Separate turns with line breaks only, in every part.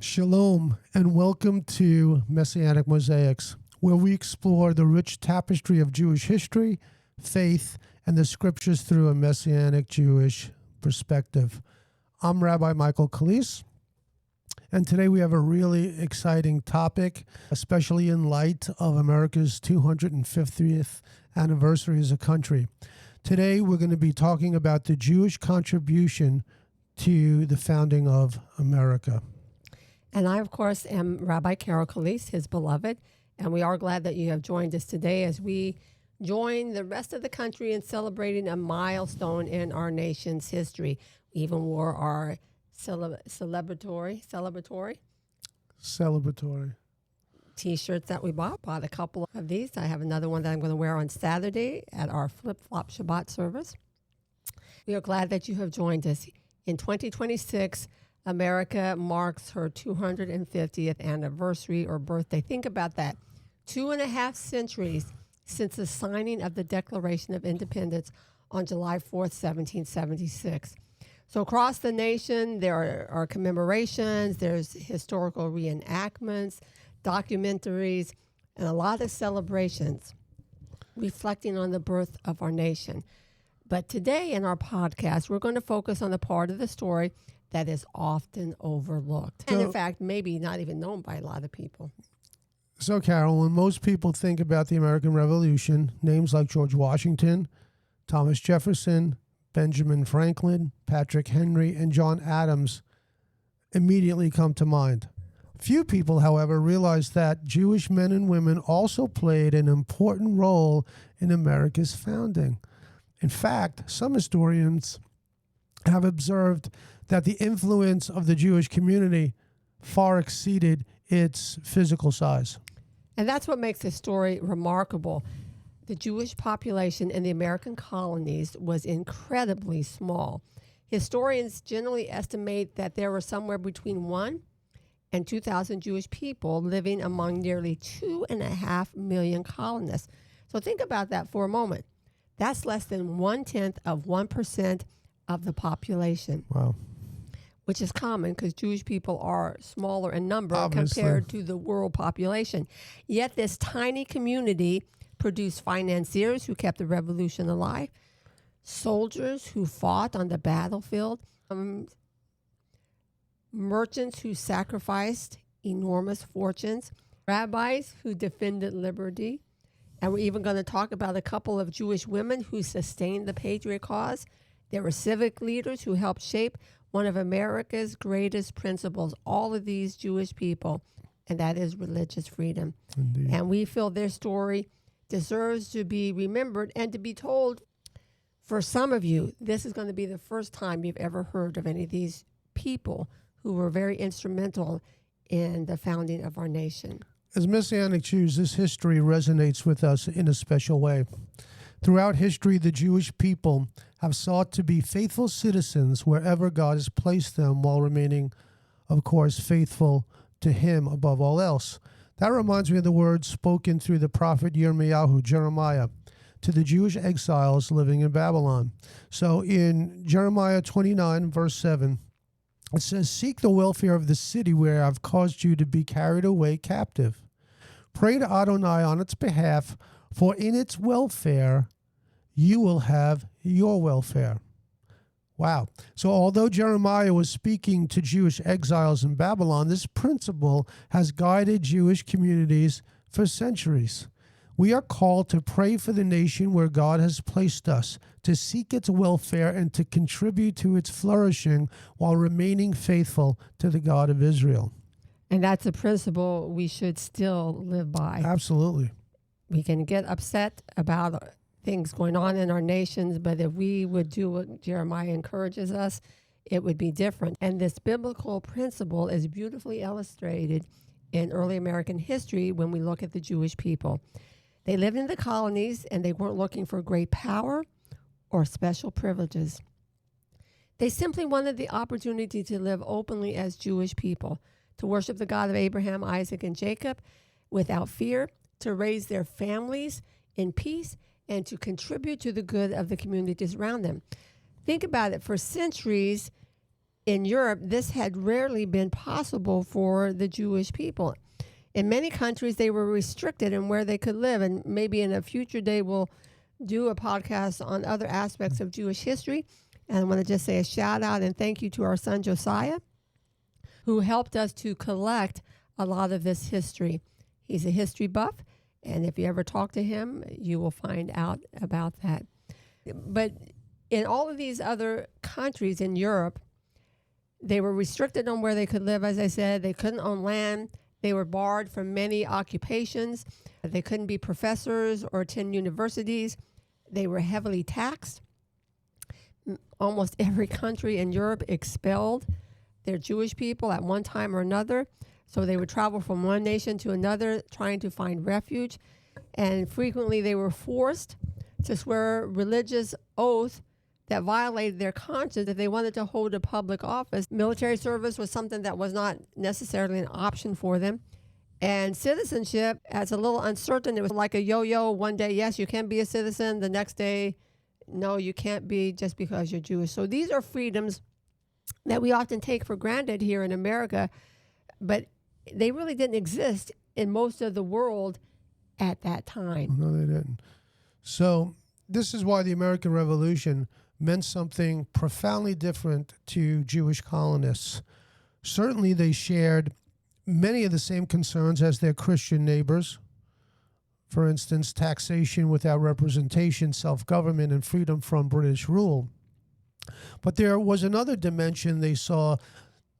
Shalom, and welcome to Messianic Mosaics, where we explore the rich tapestry of Jewish history, faith, and the scriptures through a Messianic Jewish perspective. I'm Rabbi Michael Calise, and today we have a really exciting topic, especially in light of America's 250th anniversary as a country. Today we're going to be talking about the Jewish contribution to the founding of America.
And I, of course, am Rabbi Carol Calise, his beloved, and we are glad that you have joined us today as we join the rest of the country in celebrating a milestone in our nation's history. We even wore our celebratory T-shirts that we bought a couple of these. I have another one that I'm going to wear on Saturday at our Flip-Flop Shabbat service. We are glad that you have joined us. In 2026, America marks her 250th anniversary or birthday. Think about that. 2.5 centuries since the signing of the Declaration of Independence on July 4th, 1776. So across the nation, there are commemorations, there's historical reenactments, documentaries, and a lot of celebrations reflecting on the birth of our nation. But today in our podcast, we're going to focus on the part of the story that is often overlooked. And in fact, maybe not even known by a lot of people.
So, Carol, when most people think about the American Revolution, names like George Washington, Thomas Jefferson, Benjamin Franklin, Patrick Henry, and John Adams immediately come to mind. Few people, however, realize that Jewish men and women also played an important role in America's founding. In fact, some historians have observed that the influence of the Jewish community far exceeded its physical size.
And that's what makes this story remarkable. The Jewish population in the American colonies was incredibly small. Historians generally estimate that there were somewhere between 1 and 2,000 Jewish people living among nearly 2.5 million colonists. So think about that for a moment. That's less than 0.1% of the population.
Wow.
Which is common because Jewish people are smaller in number
Obviously.
compared to the world population. Yet this tiny community produced financiers who kept the revolution alive, soldiers who fought on the battlefield, merchants who sacrificed enormous fortunes, rabbis who defended liberty, and we're even going to talk about a couple of Jewish women who sustained the patriot cause. There were civic leaders who helped shape one of America's greatest principles, all of these Jewish people, and that is religious freedom.
Indeed.
And we feel their story deserves to be remembered and to be told. For some of you, this is going to be the first time you've ever heard of any of these people who were very instrumental in the founding of our nation.
As Messianic Jews, this history resonates with us in a special way. Throughout history, the Jewish people have sought to be faithful citizens wherever God has placed them while remaining, of course, faithful to Him above all else. That reminds me of the words spoken through the prophet Jeremiah, to the Jewish exiles living in Babylon. So in Jeremiah 29, verse 7, it says, "Seek the welfare of the city where I've caused you to be carried away captive. Pray to Adonai on its behalf, for in its welfare you will have your welfare." Wow. So although Jeremiah was speaking to Jewish exiles in Babylon, this principle has guided Jewish communities for centuries. We are called to pray for the nation where God has placed us, to seek its welfare and to contribute to its flourishing while remaining faithful to the God of Israel.
And that's a principle we should still live by.
Absolutely.
We can get upset about things going on in our nations, but if we would do what Jeremiah encourages us, it would be different. And this biblical principle is beautifully illustrated in early American history when we look at the Jewish people. They lived in the colonies and they weren't looking for great power or special privileges. They simply wanted the opportunity to live openly as Jewish people, to worship the God of Abraham, Isaac, and Jacob without fear, to raise their families in peace, and to contribute to the good of the communities around them. Think about it. For centuries, in Europe, this had rarely been possible for the Jewish people. In many countries, they were restricted in where they could live. And maybe in a future day, we'll do a podcast on other aspects of Jewish history. And I want to just say a shout out and thank you to our son Josiah, who helped us to collect a lot of this history. He's a history buff, and if you ever talk to him, you will find out about that. But in all of these other countries in Europe, they were restricted on where they could live, as I said. They couldn't own land. They were barred from many occupations. They couldn't be professors or attend universities. They were heavily taxed. Almost every country in Europe expelled their Jewish people at one time or another. So they would travel from one nation to another trying to find refuge. And frequently they were forced to swear religious oath that violated their conscience if they wanted to hold a public office. Military service was something that was not necessarily an option for them. And citizenship, as a little uncertain, it was like a yo-yo. One day, yes, you can be a citizen. The next day, no, you can't be just because you're Jewish. So these are freedoms that we often take for granted here in America, but they really didn't exist in most of the world at that time.
No, they didn't. So this is why the American Revolution meant something profoundly different to Jewish colonists. Certainly they shared many of the same concerns as their Christian neighbors. For instance, taxation without representation, self-government, and freedom from British rule. But there was another dimension they saw.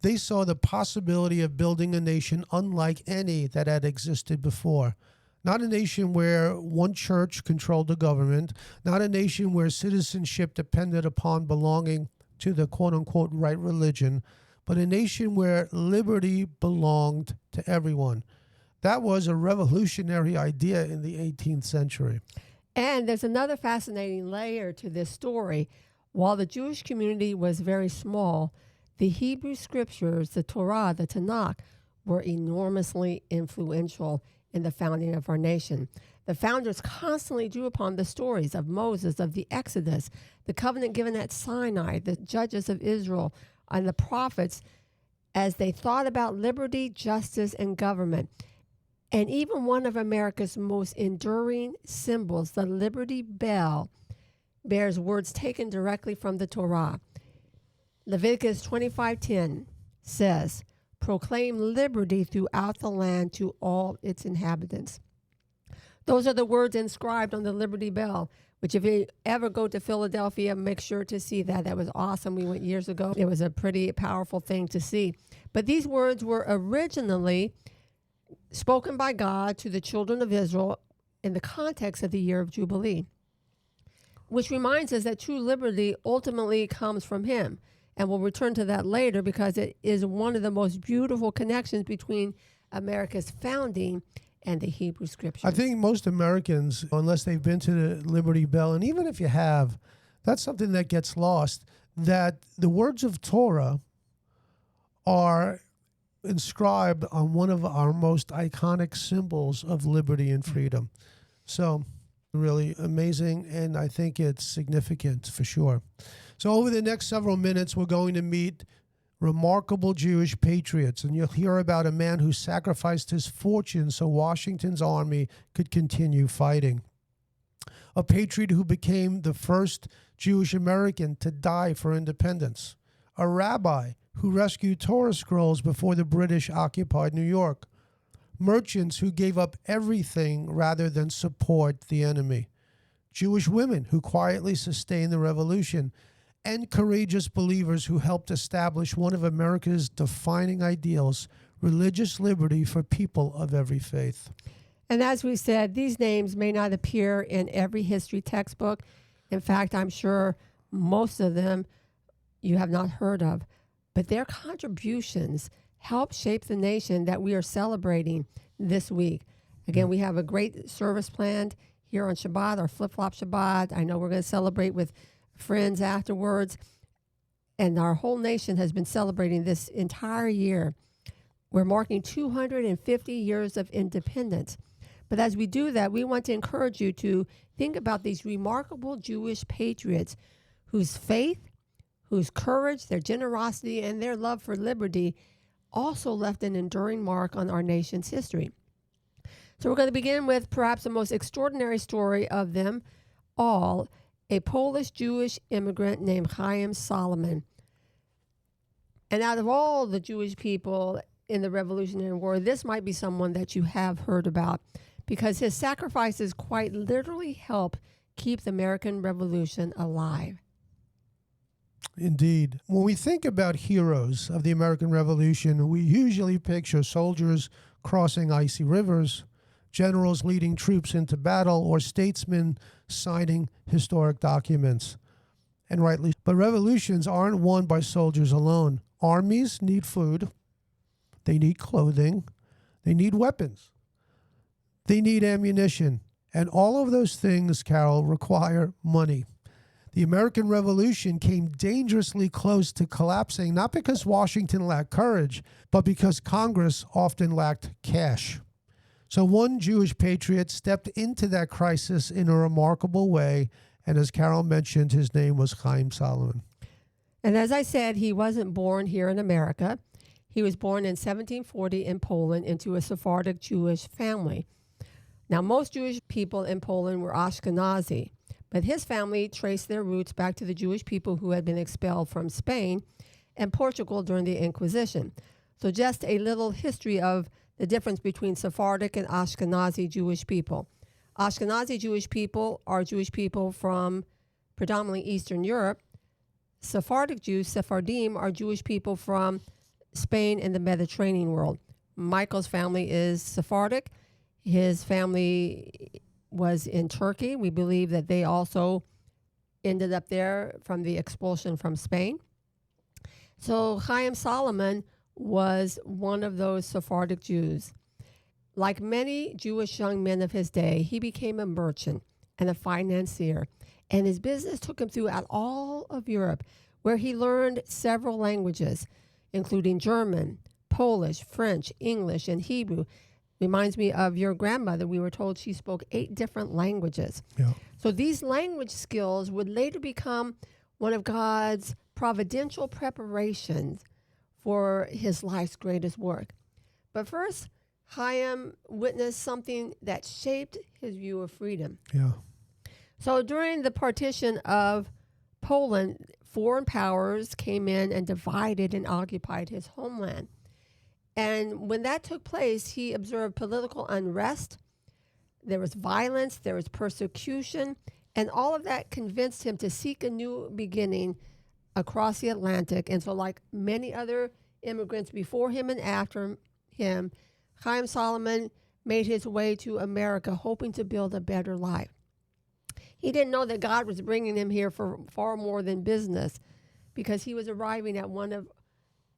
They saw the possibility of building a nation unlike any that had existed before. Not a nation where one church controlled the government, not a nation where citizenship depended upon belonging to the quote-unquote right religion, but a nation where liberty belonged to everyone. That was a revolutionary idea in the 18th century.
And there's another fascinating layer to this story. While the Jewish community was very small, the Hebrew scriptures, the Torah, the Tanakh, were enormously influential in the founding of our nation. The founders constantly drew upon the stories of Moses, of the Exodus, the covenant given at Sinai, the judges of Israel, and the prophets as they thought about liberty, justice, and government. And even one of America's most enduring symbols, the Liberty Bell, bears words taken directly from the Torah. Leviticus 25:10 says, "Proclaim liberty throughout the land to all its inhabitants." Those are the words inscribed on the Liberty Bell, which if you ever go to Philadelphia, make sure to see that. That was awesome. We went years ago. It was a pretty powerful thing to see. But these words were originally spoken by God to the children of Israel in the context of the year of Jubilee, which reminds us that true liberty ultimately comes from Him. And we'll return to that later because it is one of the most beautiful connections between America's founding and the Hebrew scriptures.
I think most Americans, unless they've been to the Liberty Bell, and even if you have, that's something that gets lost, that the words of Torah are inscribed on one of our most iconic symbols of liberty and freedom. So really amazing, and I think it's significant for sure. So over the next several minutes, we're going to meet remarkable Jewish patriots, and you'll hear about a man who sacrificed his fortune so Washington's army could continue fighting. A patriot who became the first Jewish American to die for independence. A rabbi who rescued Torah scrolls before the British occupied New York. Merchants who gave up everything rather than support the enemy. Jewish women who quietly sustained the revolution. And courageous believers who helped establish one of America's defining ideals, religious liberty for people of every faith.
And as we said, these names may not appear in every history textbook. In fact, I'm sure most of them you have not heard of. But their contributions help shape the nation that we are celebrating this week. Again, we have a great service planned here on Shabbat, our flip-flop Shabbat. I know we're going to celebrate with friends afterwards. And our whole nation has been celebrating this entire year. We're marking 250 years of independence. But as we do that, we want to encourage you to think about these remarkable Jewish patriots whose faith, whose courage, their generosity, and their love for liberty also left an enduring mark on our nation's history. So we're going to begin with perhaps the most extraordinary story of them all, a Polish Jewish immigrant named Haym Salomon. And out of all the Jewish people in the Revolutionary War, this might be someone that you have heard about, because his sacrifices quite literally helped keep the American Revolution alive.
Indeed. When we think about heroes of the American Revolution, we usually picture soldiers crossing icy rivers, generals leading troops into battle, or statesmen signing historic documents. And rightly, but revolutions aren't won by soldiers alone. Armies need food, they need clothing, they need weapons, they need ammunition, and all of those things, Carol, require money. The American Revolution came dangerously close to collapsing, not because Washington lacked courage, but because Congress often lacked cash. So one Jewish patriot stepped into that crisis in a remarkable way, and as Carol mentioned, his name was Haym Salomon.
And as I said, he wasn't born here in America. He was born in 1740 in Poland into a Sephardic Jewish family. Now, most Jewish people in Poland were Ashkenazi, but his family traced their roots back to the Jewish people who had been expelled from Spain and Portugal during the Inquisition. So just a little history of the difference between Sephardic and Ashkenazi Jewish people. Ashkenazi Jewish people are Jewish people from predominantly Eastern Europe. Sephardic Jews, Sephardim, are Jewish people from Spain and the Mediterranean world. Michael's family is Sephardic. His family was in Turkey. We believe that they also ended up there from the expulsion from Spain. So Haym Salomon was one of those Sephardic Jews. Like many Jewish young men of his day, he became a merchant and a financier, and his business took him throughout all of Europe, where he learned several languages, including German, Polish, French, English, and Hebrew. Reminds me of your grandmother. We were told she spoke 8 different languages.
Yeah.
So these language skills would later become one of God's providential preparations for his life's greatest work. But first, Haym witnessed something that shaped his view of freedom.
Yeah.
So during the partition of Poland, foreign powers came in and divided and occupied his homeland. And when that took place, he observed political unrest. There was violence, there was persecution, and all of that convinced him to seek a new beginning across the Atlantic. And so, like many other immigrants before him and after him, Haym Salomon made his way to America, hoping to build a better life. He didn't know that God was bringing him here for far more than business, because he was arriving at one of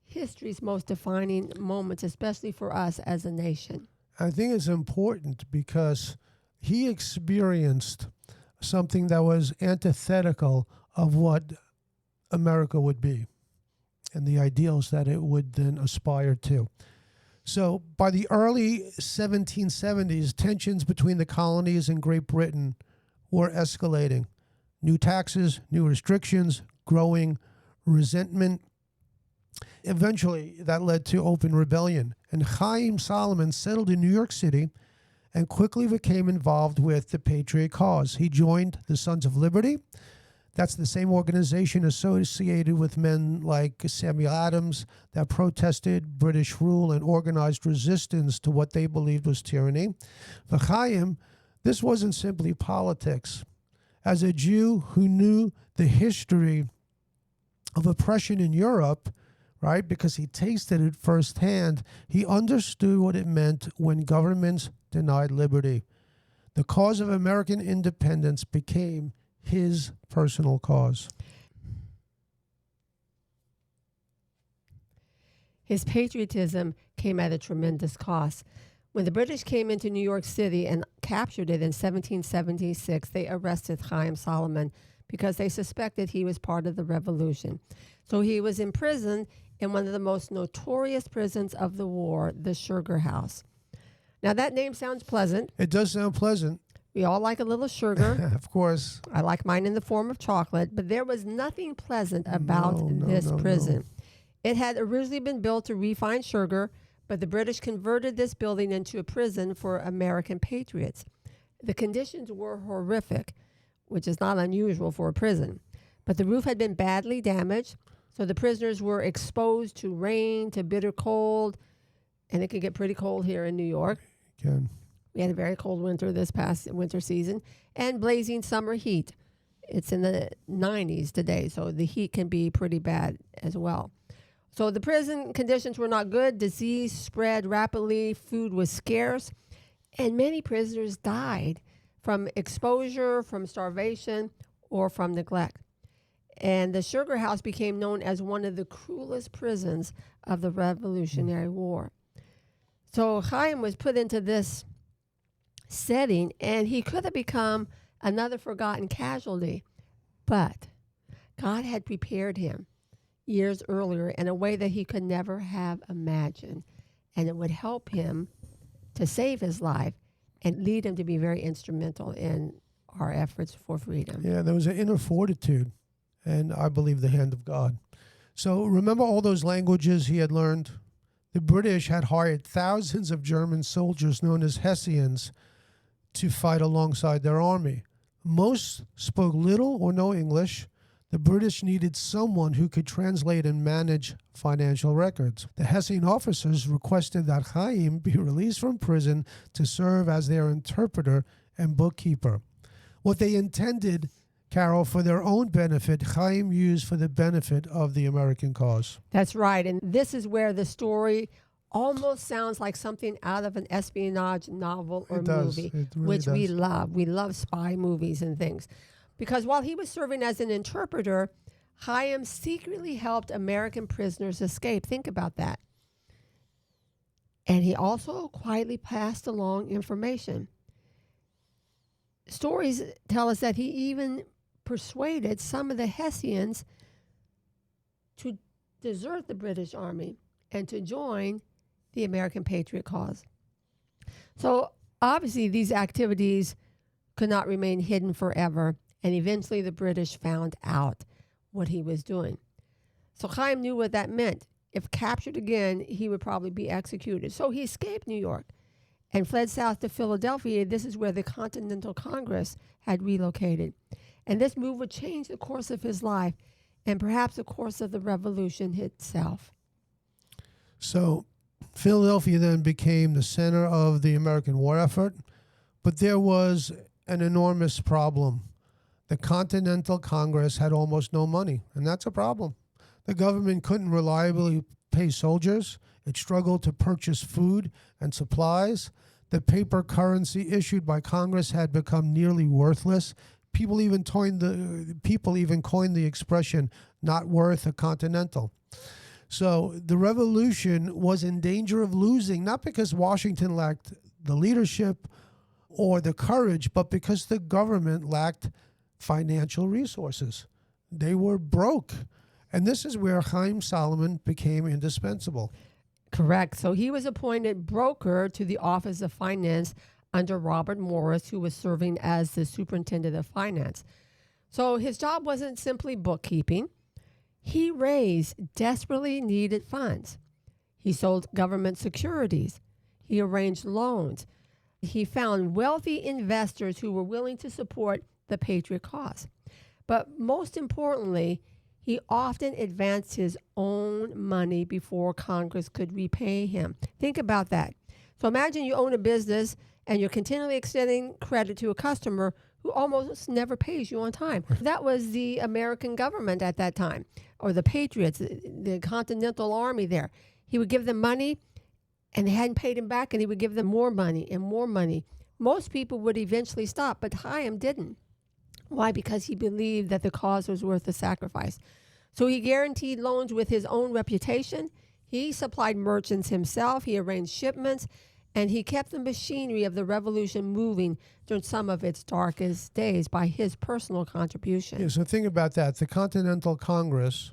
history's most defining moments, especially for us as a nation.
I think it's important because he experienced something that was antithetical of what America would be and the ideals that it would then aspire to. So by the early 1770s, tensions between the colonies and Great Britain were escalating. New taxes, new restrictions, growing resentment. Eventually, that led to open rebellion. And Haym Salomon settled in New York City and quickly became involved with the Patriot cause. He joined the Sons of Liberty. That's the same organization associated with men like Samuel Adams that protested British rule and organized resistance to what they believed was tyranny. For Haym, this wasn't simply politics. As a Jew who knew the history of oppression in Europe, right, because he tasted it firsthand, he understood what it meant when governments denied liberty. The cause of American independence became his personal cause.
His patriotism came at a tremendous cost. When the British came into New York City and captured it in 1776, they arrested Haym Salomon because they suspected he was part of the revolution. So he was imprisoned in one of the most notorious prisons of the war, the Sugar House. Now that name sounds pleasant.
It does sound pleasant.
We all like a little sugar.
Of course.
I like mine in the form of chocolate, but there was nothing pleasant about this prison. It had originally been built to refine sugar, but the British converted this building into a prison for American patriots. The conditions were horrific, which is not unusual for a prison. But the roof had been badly damaged, so the prisoners were exposed to rain, to bitter cold, and it could get pretty cold here in New York.
Again.
We had a very cold winter this past winter season, and blazing summer heat. It's in the 90s today, so the heat can be pretty bad as well. So the prison conditions were not good. Disease spread rapidly. Food was scarce. And many prisoners died from exposure, from starvation, or from neglect. And the Sugar House became known as one of the cruelest prisons of the Revolutionary War. So Haym was put into this setting, and he could have become another forgotten casualty. But God had prepared him years earlier in a way that he could never have imagined. And it would help him to save his life and lead him to be very instrumental in our efforts for freedom.
Yeah, there was an inner fortitude, and I believe the hand of God. So remember all those languages he had learned? The British had hired thousands of German soldiers known as Hessians to fight alongside their army. Most spoke little or no English. The British needed someone who could translate and manage financial records. The Hessian officers requested that Haym be released from prison to serve as their interpreter and bookkeeper. What they intended, Carol, for their own benefit, Haym used for the benefit of the American cause.
That's right. And this is where the story almost sounds like something out of an espionage novel or movie, which we love. We love spy movies and things. Because while he was serving as an interpreter, Haym secretly helped American prisoners escape. Think about that. And he also quietly passed along information. Stories tell us that he even persuaded some of the Hessians to desert the British Army and to join the American patriot cause. So obviously these activities could not remain hidden forever. And eventually the British found out what he was doing. So Haym knew what that meant. If captured again, he would probably be executed. So he escaped New York and fled south to Philadelphia. This is where the Continental Congress had relocated. And this move would change the course of his life and perhaps the course of the revolution itself.
So Philadelphia then became the center of the American war effort, but there was an enormous problem. The Continental Congress had almost no money, and that's a problem. The government couldn't reliably pay soldiers. It struggled to purchase food and supplies. The paper currency issued by Congress had become nearly worthless. People even coined the expression, not worth a continental. So the revolution was in danger of losing, not because Washington lacked the leadership or the courage, but because the government lacked financial resources. They were broke. And this is where Haym Salomon became indispensable.
Correct. So he was appointed broker to the Office of Finance under Robert Morris, who was serving as the superintendent of finance. So his job wasn't simply bookkeeping. He raised desperately needed funds. He sold government securities. He arranged loans. He found wealthy investors who were willing to support the patriot cause. But most importantly, he often advanced his own money before Congress could repay him. Think about that. So imagine you own a business and you're continually extending credit to a customer who almost never pays you on time. That was the American government at that time, or the patriots, the Continental Army there. He would give them money and they hadn't paid him back, and he would give them more money and more money. Most people would eventually stop, but Haym didn't. Why? Because he believed that the cause was worth the sacrifice. So he guaranteed loans with his own reputation. He supplied merchants himself. He arranged shipments. And he kept the machinery of the revolution moving during some of its darkest days by his personal contribution.
Yeah, so think about that. The Continental Congress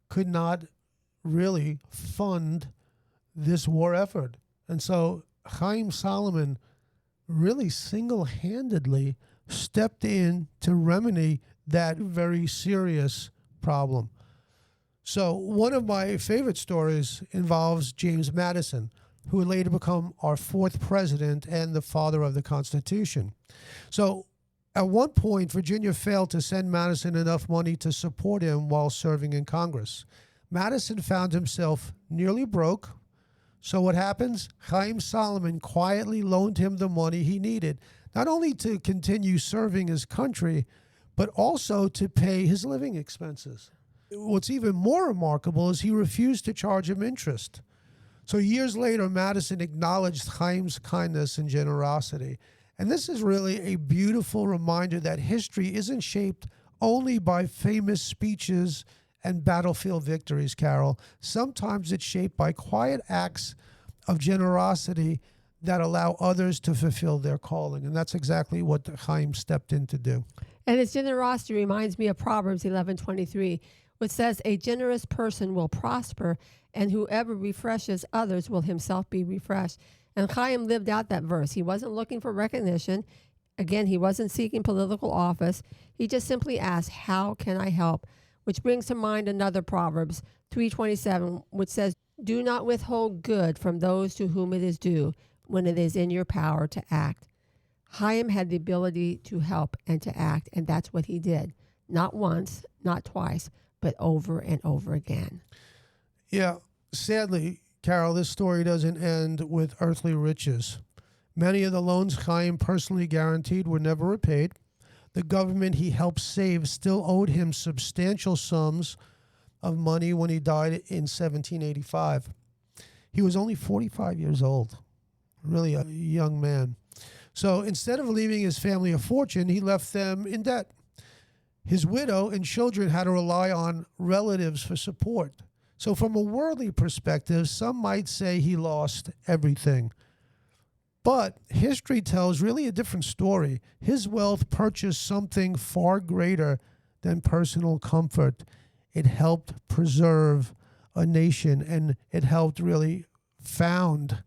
could not really fund this war effort. And so Haym Salomon really single-handedly stepped in to remedy that very serious problem. So one of my favorite stories involves James Madison, who would later become our fourth president and the father of the Constitution. So at one point, Virginia failed to send Madison enough money to support him while serving in Congress. Madison found himself nearly broke. So what happens? Haym Salomon quietly loaned him the money he needed, not only to continue serving his country, but also to pay his living expenses. What's even more remarkable is he refused to charge him interest. So years later, Madison acknowledged Haym's kindness and generosity. And this is really a beautiful reminder that history isn't shaped only by famous speeches and battlefield victories, Carol. Sometimes it's shaped by quiet acts of generosity that allow others to fulfill their calling. And that's exactly what Haym stepped in to do.
And his generosity reminds me of Proverbs 11:23, which says, "A generous person will prosper, and whoever refreshes others will himself be refreshed." And Haym lived out that verse. He wasn't looking for recognition. Again, he wasn't seeking political office. He just simply asked, "How can I help?" Which brings to mind another Proverbs 3:27, which says, "Do not withhold good from those to whom it is due when it is in your power to act." Haym had the ability to help and to act, and that's what he did. Not once, not twice, but over and over again.
Yeah, sadly, Carol, this story doesn't end with earthly riches. Many of the loans Haym personally guaranteed were never repaid. The government he helped save still owed him substantial sums of money when he died in 1785. He was only 45 years old, really a young man. So instead of leaving his family a fortune, he left them in debt. His widow and children had to rely on relatives for support. So from a worldly perspective, some might say he lost everything. But history tells really a different story. His wealth purchased something far greater than personal comfort. It helped preserve a nation, and it helped really found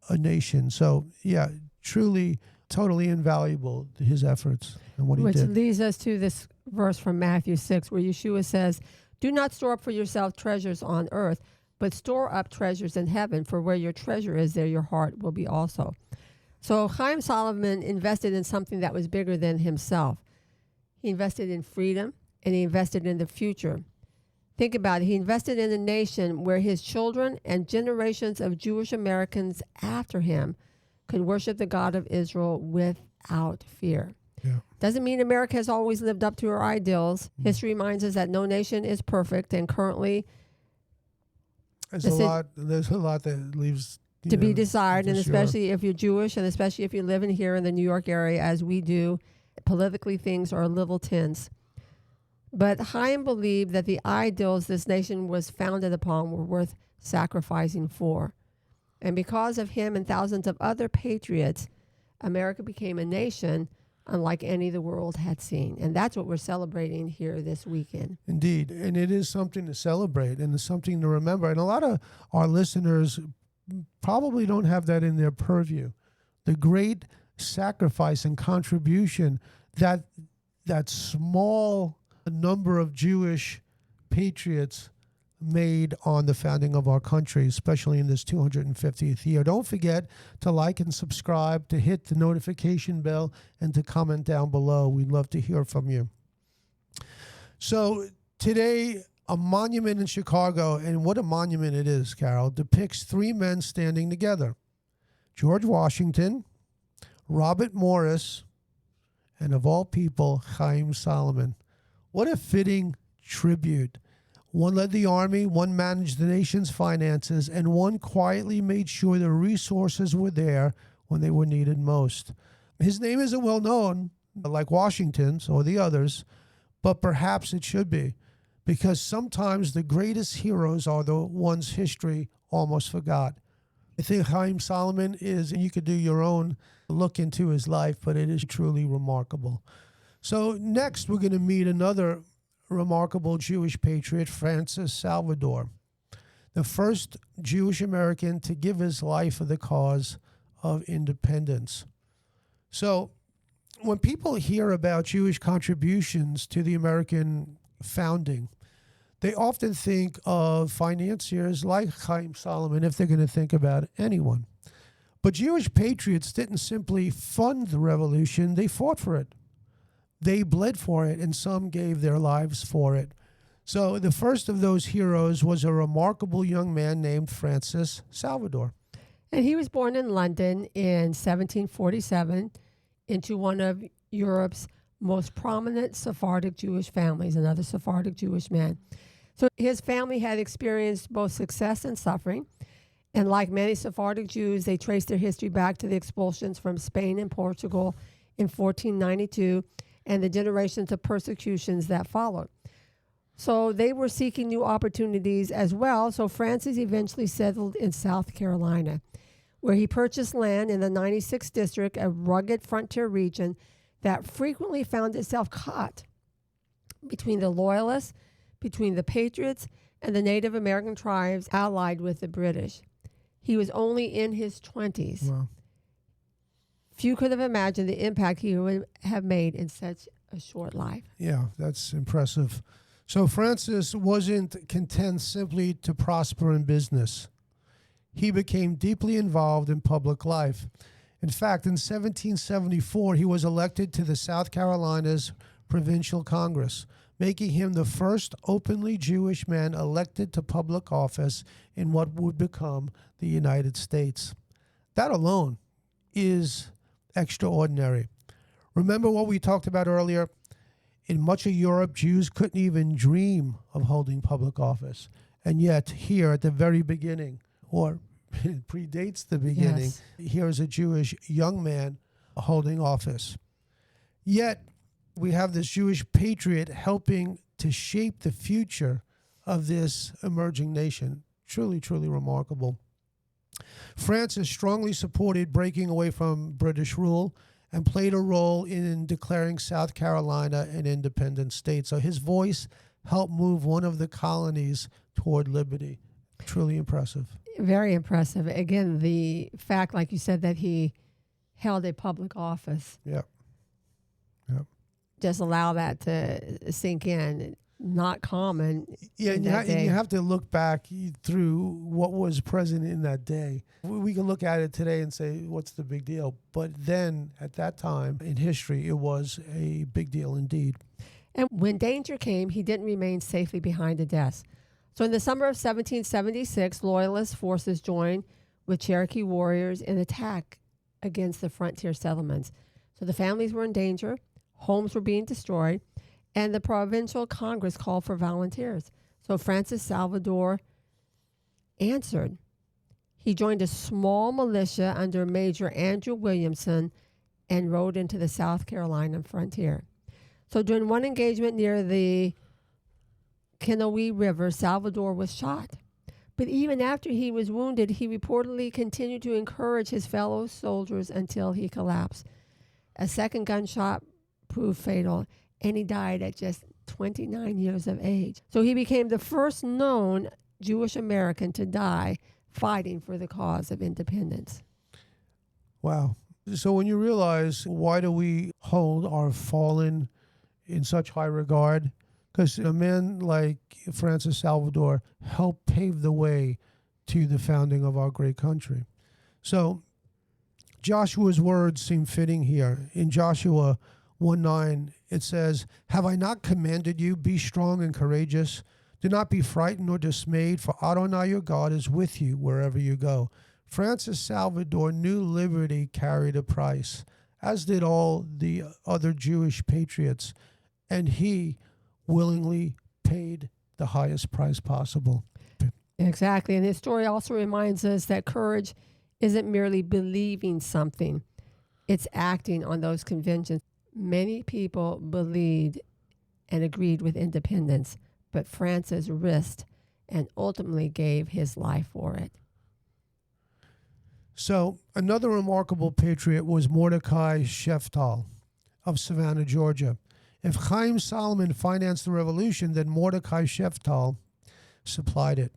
a nation. So, yeah, truly, totally invaluable, his efforts and what he did.
Which leads us to this verse from Matthew 6, where Yeshua says, "Do not store up for yourself treasures on earth, but store up treasures in heaven, for where your treasure is, there your heart will be also." So Haym Salomon invested in something that was bigger than himself. He invested in freedom, and he invested in the future. Think about it. He invested in a nation where his children and generations of Jewish Americans after him could worship the God of Israel without fear.
Yeah.
Doesn't mean America has always lived up to her ideals. History reminds us that no nation is perfect, and currently
There's a lot that leaves
to be desired, and
for sure.
especially if you're Jewish, and especially if you're living here in the New York area, as we do, politically things are a little tense. But Haym believed that the ideals this nation was founded upon were worth sacrificing for. And because of him and thousands of other patriots, America became a nation unlike any the world had seen. And that's what we're celebrating here this weekend.
Indeed. And it is something to celebrate, and it's something to remember. And a lot of our listeners probably don't have that in their purview. The great sacrifice and contribution that small number of Jewish patriots made on the founding of our country, especially in this 250th year. Don't forget to like and subscribe, to hit the notification bell, and to comment down below. We'd love to hear from you. So today, a monument in Chicago, and what a monument it is, Carol, depicts three men standing together: George Washington, Robert Morris, and of all people, Haym Salomon. What a fitting tribute. One led the army, one managed the nation's finances, and one quietly made sure the resources were there when they were needed most. His name isn't well known, like Washington's or the others, but perhaps it should be, because sometimes the greatest heroes are the ones history almost forgot. I think Haym Salomon is, and you could do your own look into his life, but it is truly remarkable. So next, we're going to meet another remarkable Jewish patriot, Francis Salvador, the first Jewish American to give his life for the cause of independence. So when people hear about Jewish contributions to the American founding, they often think of financiers like Haym Salomon, if they're going to think about anyone. But Jewish patriots didn't simply fund the revolution, they fought for it. They bled for it, and some gave their lives for it. So the first of those heroes was a remarkable young man named Francis Salvador.
And he was born in London in 1747 into one of Europe's most prominent Sephardic Jewish families, another Sephardic Jewish man. So his family had experienced both success and suffering. And like many Sephardic Jews, they traced their history back to the expulsions from Spain and Portugal in 1492 and the generations of persecutions that followed. So they were seeking new opportunities as well. So Francis eventually settled in South Carolina, where he purchased land in the 96th district, a rugged frontier region that frequently found itself caught between the Loyalists, between the Patriots, and the Native American tribes allied with the British. He was only in his 20s.
Wow.
Few could have imagined the impact he would have made in such a short life.
Yeah, that's impressive. So Francis wasn't content simply to prosper in business. He became deeply involved in public life. In fact, in 1774, he was elected to the South Carolina's Provincial Congress, making him the first openly Jewish man elected to public office in what would become the United States. That alone is extraordinary. Remember what we talked about earlier? In much of Europe, Jews couldn't even dream of holding public office. And yet, here at the very beginning, or it predates the beginning,
Yes.
here is a Jewish young man holding office. Yet, we have this Jewish patriot helping to shape the future of this emerging nation. Truly, truly remarkable. Francis strongly supported breaking away from British rule and played a role in declaring South Carolina an independent state. So his voice helped move one of the colonies toward liberty. Truly impressive.
Very impressive. Again, the fact, like you said, that he held a public office.
Yeah.
Just allow that to sink in. Not common.
Yeah,
in
and
that
you
day.
have to look back through what was present in that day. We can look at it today and say, what's the big deal? But then, at that time in history, it was a big deal indeed.
And when danger came, he didn't remain safely behind a desk. So in the summer of 1776, Loyalist forces joined with Cherokee warriors in attack against the frontier settlements. So the families were in danger, homes were being destroyed, and the Provincial Congress called for volunteers. So Francis Salvador answered. He joined a small militia under Major Andrew Williamson and rode into the South Carolina frontier. So during one engagement near the Kennewi River, Salvador was shot. But even after he was wounded, he reportedly continued to encourage his fellow soldiers until he collapsed. A second gunshot proved fatal, and he died at just 29 years of age. So he became the first known Jewish American to die fighting for the cause of independence.
Wow. So when you realize, why do we hold our fallen in such high regard? Because a man like Francis Salvador helped pave the way to the founding of our great country. So Joshua's words seem fitting here. In Joshua 1:9, it says, "Have I not commanded you, be strong and courageous? Do not be frightened or dismayed, for Adonai your God is with you wherever you go." Francis Salvador knew liberty carried a price, as did all the other Jewish patriots, and he willingly paid the highest price possible.
Exactly. And his story also reminds us that courage isn't merely believing something, it's acting on those convictions. Many people believed and agreed with independence, but Francis risked and ultimately gave his life for it.
So another remarkable patriot was Mordecai Sheftall of Savannah, Georgia. If Haym Salomon financed the revolution, then Mordecai Sheftall supplied it.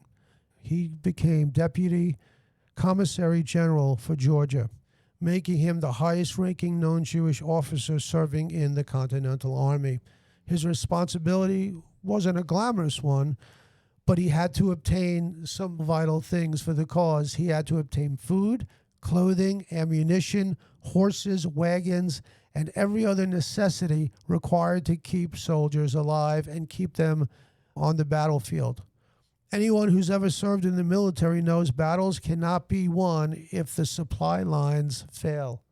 He became deputy commissary general for Georgia, making him the highest-ranking known Jewish officer serving in the Continental Army. His responsibility wasn't a glamorous one, but he had to obtain some vital things for the cause. He had to obtain food, clothing, ammunition, horses, wagons, and every other necessity required to keep soldiers alive and keep them on the battlefield. Anyone who's ever served in the military knows battles cannot be won if the supply lines fail.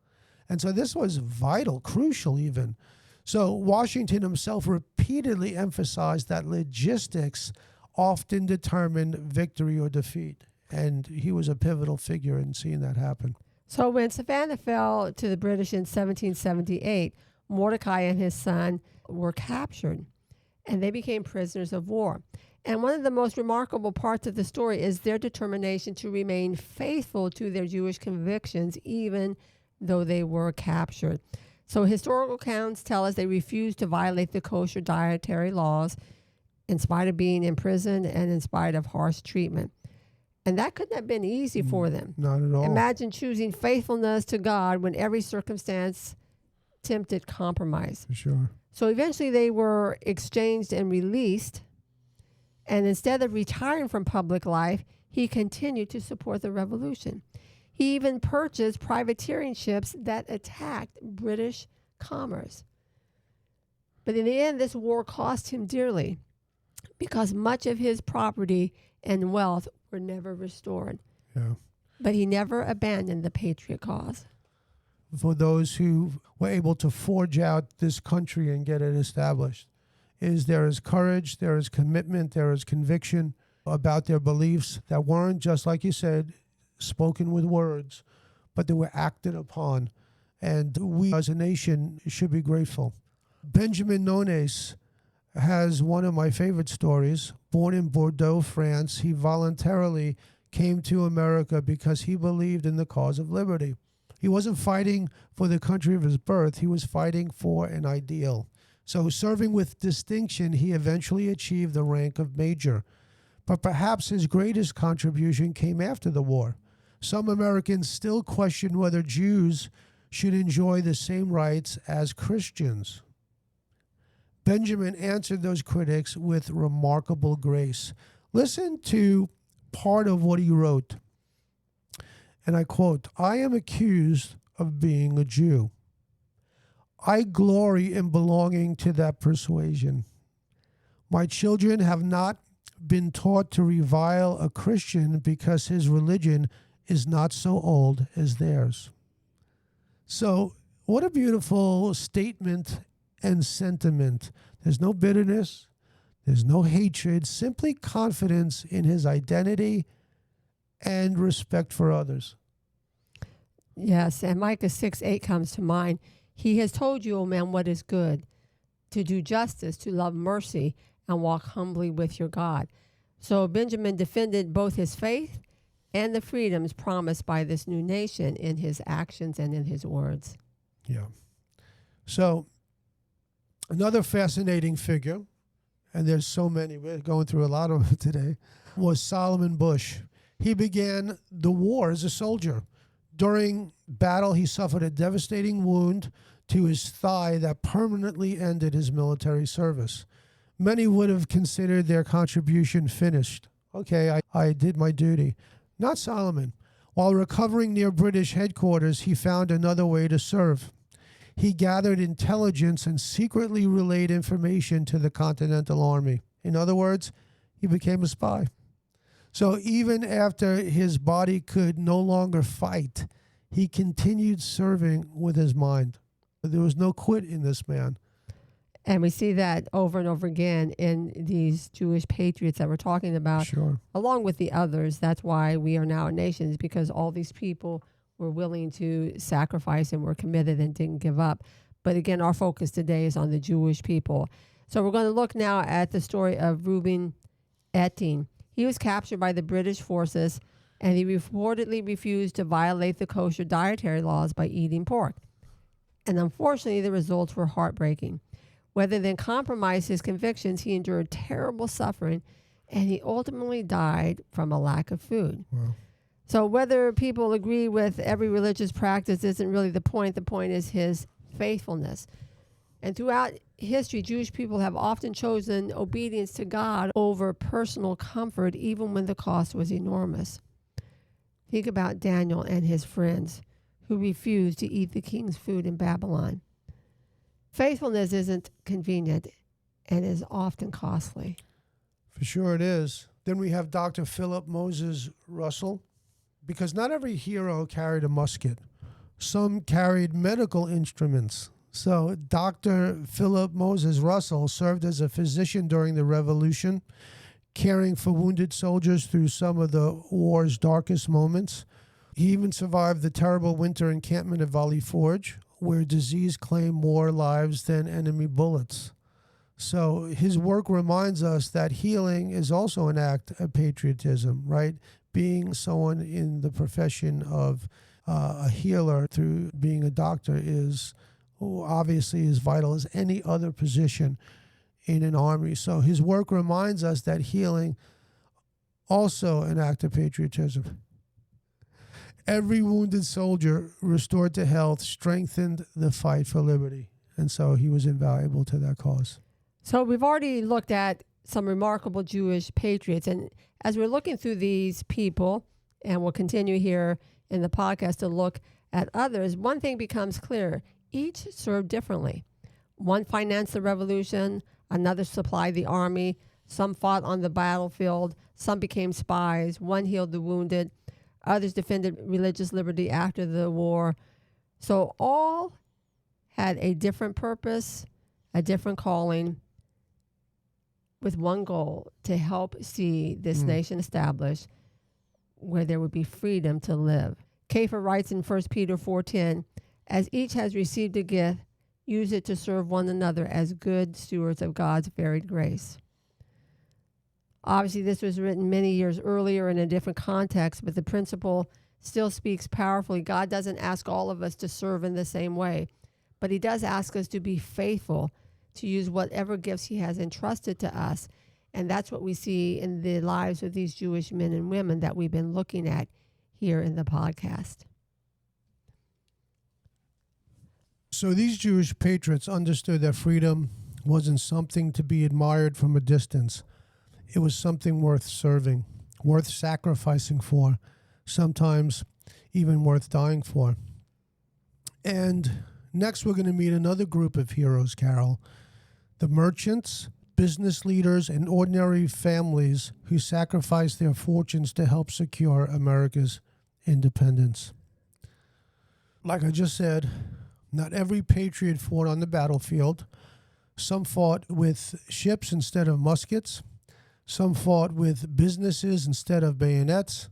And so this was vital, crucial even. So Washington himself repeatedly emphasized that logistics often determined victory or defeat. And he was a pivotal figure in seeing that happen.
So when Savannah fell to the British in 1778, Mordecai and his son were captured, and they became prisoners of war. And one of the most remarkable parts of the story is their determination to remain faithful to their Jewish convictions, even though they were captured. So historical accounts tell us they refused to violate the kosher dietary laws in spite of being imprisoned and in spite of harsh treatment. And that couldn't have been easy for them.
Not at all.
Imagine choosing faithfulness to God when every circumstance tempted compromise.
For sure.
So eventually they were exchanged and released. And instead of retiring from public life, he continued to support the revolution. He even purchased privateering ships that attacked British commerce. But in the end, this war cost him dearly because much of his property and wealth were never restored.
Yeah.
But he never abandoned the patriot cause.
For those who were able to forge out this country and get it established, there is courage, there is commitment, there is conviction about their beliefs that weren't just, like you said, spoken with words, but they were acted upon. And we as a nation should be grateful. Benjamin Nones has one of my favorite stories. Born in Bordeaux, France, he voluntarily came to America because he believed in the cause of liberty. He wasn't fighting for the country of his birth. He was fighting for an ideal. So serving with distinction, he eventually achieved the rank of major. But perhaps his greatest contribution came after the war. Some Americans still question whether Jews should enjoy the same rights as Christians. Benjamin answered those critics with remarkable grace. Listen to part of what he wrote. And I quote, "I am accused of being a Jew. I glory in belonging to that persuasion. My children have not been taught to revile a Christian because his religion is not so old as theirs." So what a beautiful statement and sentiment. There's no bitterness. There's no hatred, simply confidence in his identity and respect for others.
Yes, and Micah 6:8 comes to mind. He has told you, O man, what is good, to do justice, to love mercy, and walk humbly with your God. So Benjamin defended both his faith and the freedoms promised by this new nation in his actions and in his words.
Yeah. So another fascinating figure, and there's so many, we're going through a lot of them today, was Solomon Bush. He began the war as a soldier. During battle, he suffered a devastating wound to his thigh that permanently ended his military service. Many would have considered their contribution finished. Okay, I did my duty. Not Solomon. While recovering near British headquarters, he found another way to serve. He gathered intelligence and secretly relayed information to the Continental Army. In other words, he became a spy. So even after his body could no longer fight, he continued serving with his mind. There was no quit in this man.
And we see that over and over again in these Jewish patriots that we're talking about,
Sure.
along with the others. That's why we are now a nation, is because all these people were willing to sacrifice and were committed and didn't give up. But again, our focus today is on the Jewish people. So we're going to look now at the story of Reuben Etting. He was captured by the British forces, and he reportedly refused to violate the kosher dietary laws by eating pork. And unfortunately, the results were heartbreaking. Rather than compromise his convictions, he endured terrible suffering, and he ultimately died from a lack of food.
Wow.
So whether people agree with every religious practice isn't really the point. The point is his faithfulness. And throughout history, Jewish people have often chosen obedience to God over personal comfort, even when the cost was enormous. Think about Daniel and his friends who refused to eat the king's food in Babylon. Faithfulness isn't convenient and is often costly.
For sure it is. Then we have Dr. Philip Moses Russell, because not every hero carried a musket. Some carried medical instruments. So Dr. Philip Moses Russell served as a physician during the Revolution, caring for wounded soldiers through some of the war's darkest moments. He even survived the terrible winter encampment at Valley Forge, where disease claimed more lives than enemy bullets. So his work reminds us that healing is also an act of patriotism, right? Being someone in the profession of a healer through being a doctor is obviously as vital as any other position in an army. So his work reminds us that healing also an act of patriotism. Every wounded soldier restored to health strengthened the fight for liberty. And so he was invaluable to that cause.
So we've already looked at some remarkable Jewish patriots. And as we're looking through these people, and we'll continue here in the podcast to look at others, one thing becomes clear. Each served differently. One financed the revolution, another supplied the army, some fought on the battlefield, some became spies, one healed the wounded, others defended religious liberty after the war. So all had a different purpose, a different calling, with one goal: to help see this nation established where there would be freedom to live. Kepha writes in 1 Peter 4:10, "As each has received a gift, use it to serve one another as good stewards of God's varied grace." Obviously, this was written many years earlier in a different context, but the principle still speaks powerfully. God doesn't ask all of us to serve in the same way, but he does ask us to be faithful, to use whatever gifts he has entrusted to us. And that's what we see in the lives of these Jewish men and women that we've been looking at here in the podcast.
So these Jewish patriots understood that freedom wasn't something to be admired from a distance. It was something worth serving, worth sacrificing for, sometimes even worth dying for. And next we're going to meet another group of heroes, Carol. The merchants, business leaders, and ordinary families who sacrificed their fortunes to help secure America's independence. Like I just said, not every patriot fought on the battlefield. Some fought with ships instead of muskets. Some fought with businesses instead of bayonets.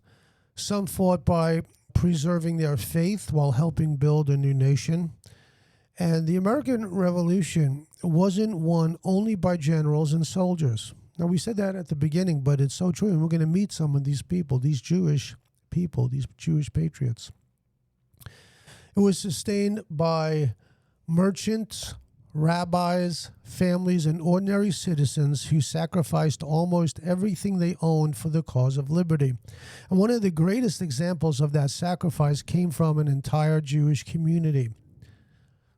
Some fought by preserving their faith while helping build a new nation. And the American Revolution wasn't won only by generals and soldiers. Now, we said that at the beginning, but it's so true. And we're going to meet some of these people, these Jewish people, these Jewish patriots. It was sustained by merchants, rabbis, families, and ordinary citizens who sacrificed almost everything they owned for the cause of liberty. And one of the greatest examples of that sacrifice came from an entire Jewish community.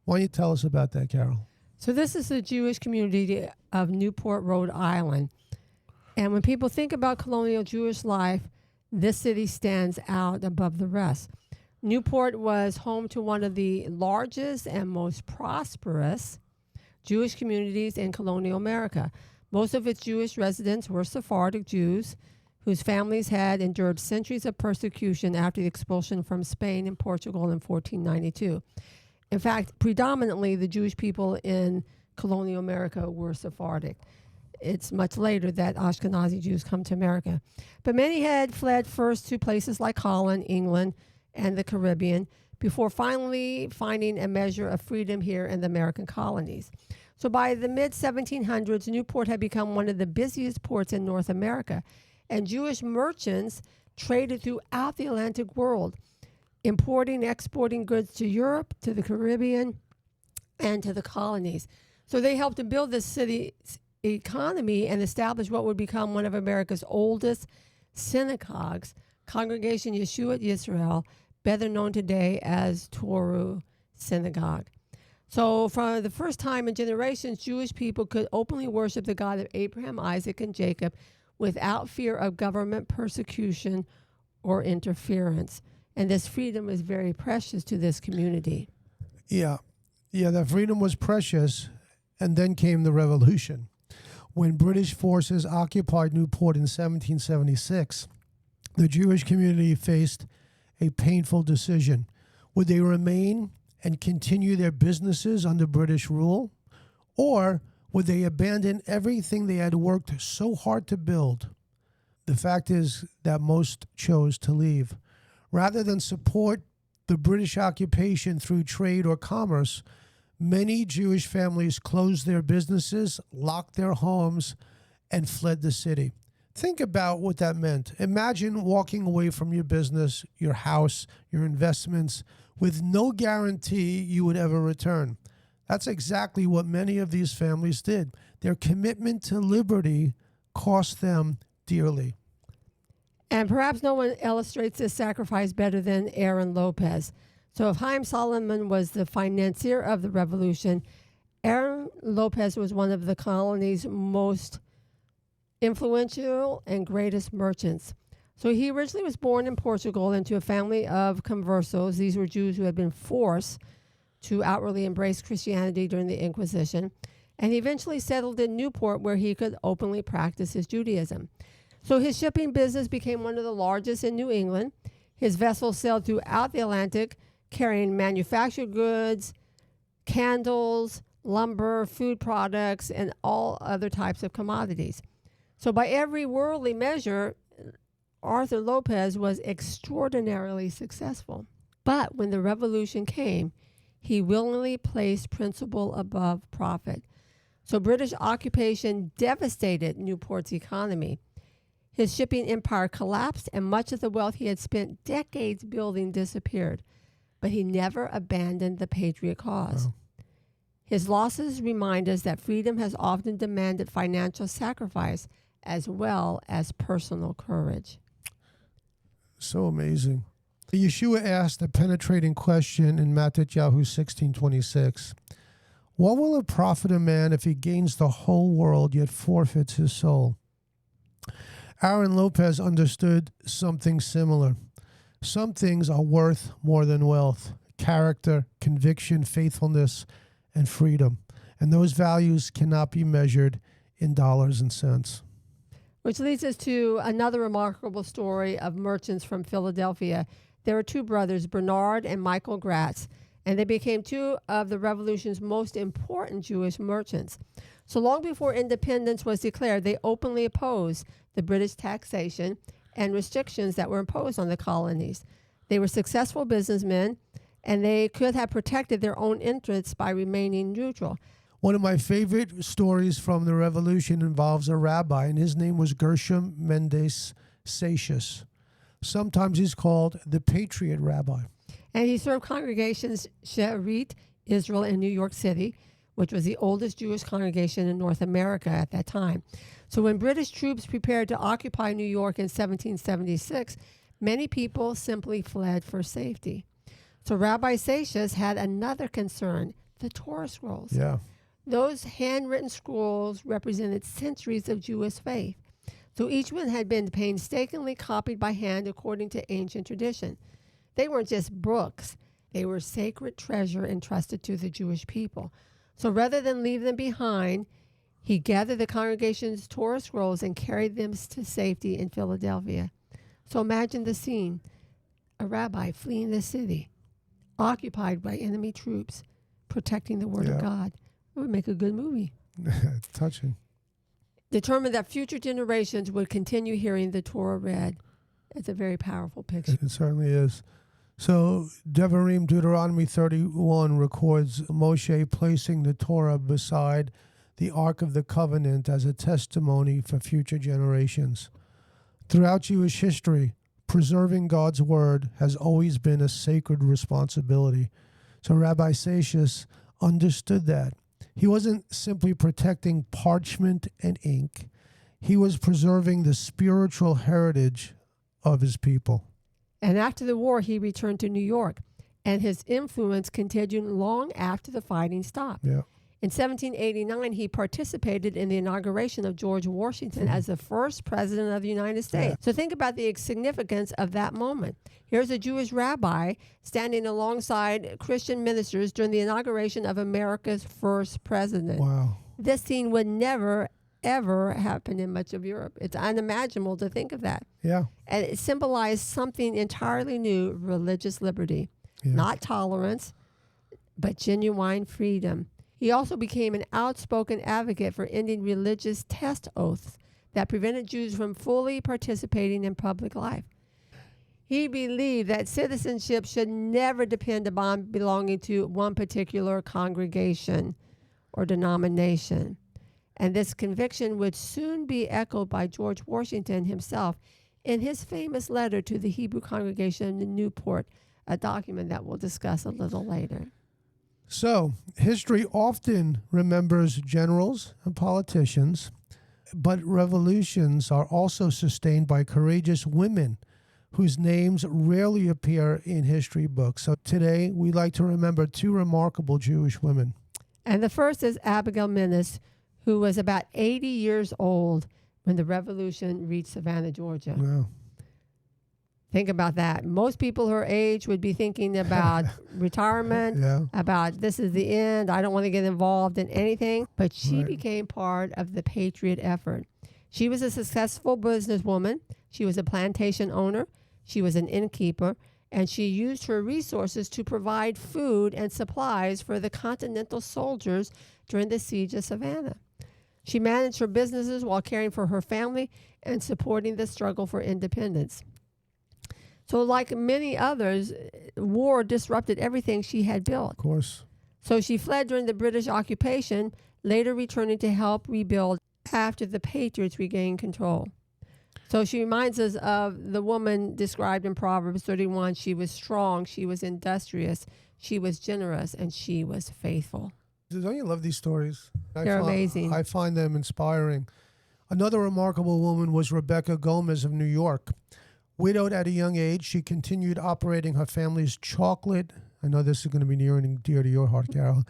Why don't you tell us about that, Carol?
So this is the Jewish community of Newport, Rhode Island. And when people think about colonial Jewish life, this city stands out above the rest. Newport was home to one of the largest and most prosperous Jewish communities in colonial America. Most of its Jewish residents were Sephardic Jews whose families had endured centuries of persecution after the expulsion from Spain and Portugal in 1492. In fact, predominantly the Jewish people in colonial America were Sephardic. It's much later that Ashkenazi Jews come to America. But many had fled first to places like Holland, England, and the Caribbean before finally finding a measure of freedom here in the American colonies. So by the mid-1700s, Newport had become one of the busiest ports in North America, and Jewish merchants traded throughout the Atlantic world, importing, exporting goods to Europe, to the Caribbean, and to the colonies. So they helped to build this city's economy and establish what would become one of America's oldest synagogues, Congregation Yeshua Yisrael, better known today as Toru Synagogue. So for the first time in generations, Jewish people could openly worship the God of Abraham, Isaac, and Jacob without fear of government persecution or interference. And this freedom is very precious to this community.
Yeah, that freedom was precious, and then came the revolution. When British forces occupied Newport in 1776, the Jewish community faced a painful decision. Would they remain and continue their businesses under British rule, or would they abandon everything they had worked so hard to build? The fact is that most chose to leave. Rather than support the British occupation through trade or commerce, many Jewish families closed their businesses, locked their homes, and fled the city. Think about what that meant. Imagine walking away from your business, your house, your investments, with no guarantee you would ever return. That's exactly what many of these families did. Their commitment to liberty cost them dearly.
And perhaps no one illustrates this sacrifice better than Aaron Lopez. So if Haym Salomon was the financier of the revolution, Aaron Lopez was one of the colony's most influential and greatest merchants. So he originally was born in Portugal into a family of conversos. These were Jews who had been forced to outwardly embrace Christianity during the Inquisition. And he eventually settled in Newport, where he could openly practice his Judaism. So his shipping business became one of the largest in New England. His vessels sailed throughout the Atlantic, carrying manufactured goods, candles, lumber, food products, and all other types of commodities. So by every worldly measure, Arthur Lopez was extraordinarily successful. But when the revolution came, he willingly placed principle above profit. So British occupation devastated Newport's economy. His shipping empire collapsed, and much of the wealth he had spent decades building disappeared. But he never abandoned the patriot cause. Wow. His losses remind us that freedom has often demanded financial sacrifice as well as personal courage.
So amazing. Yeshua asked a penetrating question in Matthew 16:26. What will it profit a man if he gains the whole world yet forfeits his soul? Aaron Lopez understood something similar. Some things are worth more than wealth: character, conviction, faithfulness, and freedom. And those values cannot be measured in dollars and cents.
Which leads us to another remarkable story of merchants from Philadelphia. There were two brothers, Bernard and Michael Gratz, and they became two of the revolution's most important Jewish merchants. So long before independence was declared, they openly opposed the British taxation and restrictions that were imposed on the colonies. They were successful businessmen, and they could have protected their own interests by remaining neutral.
One of my favorite stories from the revolution involves a rabbi, and his name was Gershom Mendes Seixas. Sometimes he's called the Patriot Rabbi.
And he served congregations She'arit Israel in New York City, which was the oldest Jewish congregation in North America at that time. So when British troops prepared to occupy New York in 1776, many people simply fled for safety. So Rabbi Seixas had another concern, the Torah scrolls.
Yeah.
Those handwritten scrolls represented centuries of Jewish faith. So each one had been painstakingly copied by hand according to ancient tradition. They weren't just books. They were sacred treasure entrusted to the Jewish people. So rather than leave them behind, he gathered the congregation's Torah scrolls and carried them to safety in Philadelphia. So imagine the scene. A rabbi fleeing the city, occupied by enemy troops, protecting the word of God. It would make a good movie.
It's touching.
Determined that future generations would continue hearing the Torah read. It's a very powerful picture.
It certainly is. So Devarim, Deuteronomy 31 records Moshe placing the Torah beside the Ark of the Covenant as a testimony for future generations. Throughout Jewish history, preserving God's word has always been a sacred responsibility. So Rabbi Seixas understood that. He wasn't simply protecting parchment and ink. He was preserving the spiritual heritage of his people.
And after the war, he returned to New York, and his influence continued long after the fighting stopped.
Yeah.
In 1789, he participated in the inauguration of George Washington as the first president of the United States. So think about the significance of that moment. Here's a Jewish rabbi standing alongside Christian ministers during the inauguration of America's first president.
Wow.
This scene would never, ever happen in much of Europe. It's unimaginable to think of that.
Yeah.
And it symbolized something entirely new, religious liberty.
Yeah.
Not tolerance, but genuine freedom. He also became an outspoken advocate for ending religious test oaths that prevented Jews from fully participating in public life. He believed that citizenship should never depend upon belonging to one particular congregation or denomination. And this conviction would soon be echoed by George Washington himself in his famous letter to the Hebrew congregation in Newport, a document that we'll discuss a little later.
So, history often remembers generals and politicians, but revolutions are also sustained by courageous women whose names rarely appear in history books. So today, we like to remember two remarkable Jewish women.
And the first is Abigail Mendes, who was about 80 years old when the revolution reached Savannah, Georgia.
Wow.
Think about that. Most people her age would be thinking about retirement,
Yeah.
about this is the end, I don't want to get involved in anything. But she
Right.
became part of the patriot effort. She was a successful businesswoman. She was a plantation owner. She was an innkeeper. And she used her resources to provide food and supplies for the Continental soldiers during the siege of Savannah. She managed her businesses while caring for her family and supporting the struggle for independence. So like many others, war disrupted everything she had built.
Of course.
So she fled during the British occupation, later returning to help rebuild after the Patriots regained control. So she reminds us of the woman described in Proverbs 31. She was strong, she was industrious, she was generous, and she was faithful.
Don't you love these stories?
They're amazing.
I find them inspiring. Another remarkable woman was Rebecca Gomez of New York. Widowed at a young age, she continued operating her family's chocolate. I know this is going to be near and dear to your heart, Carol.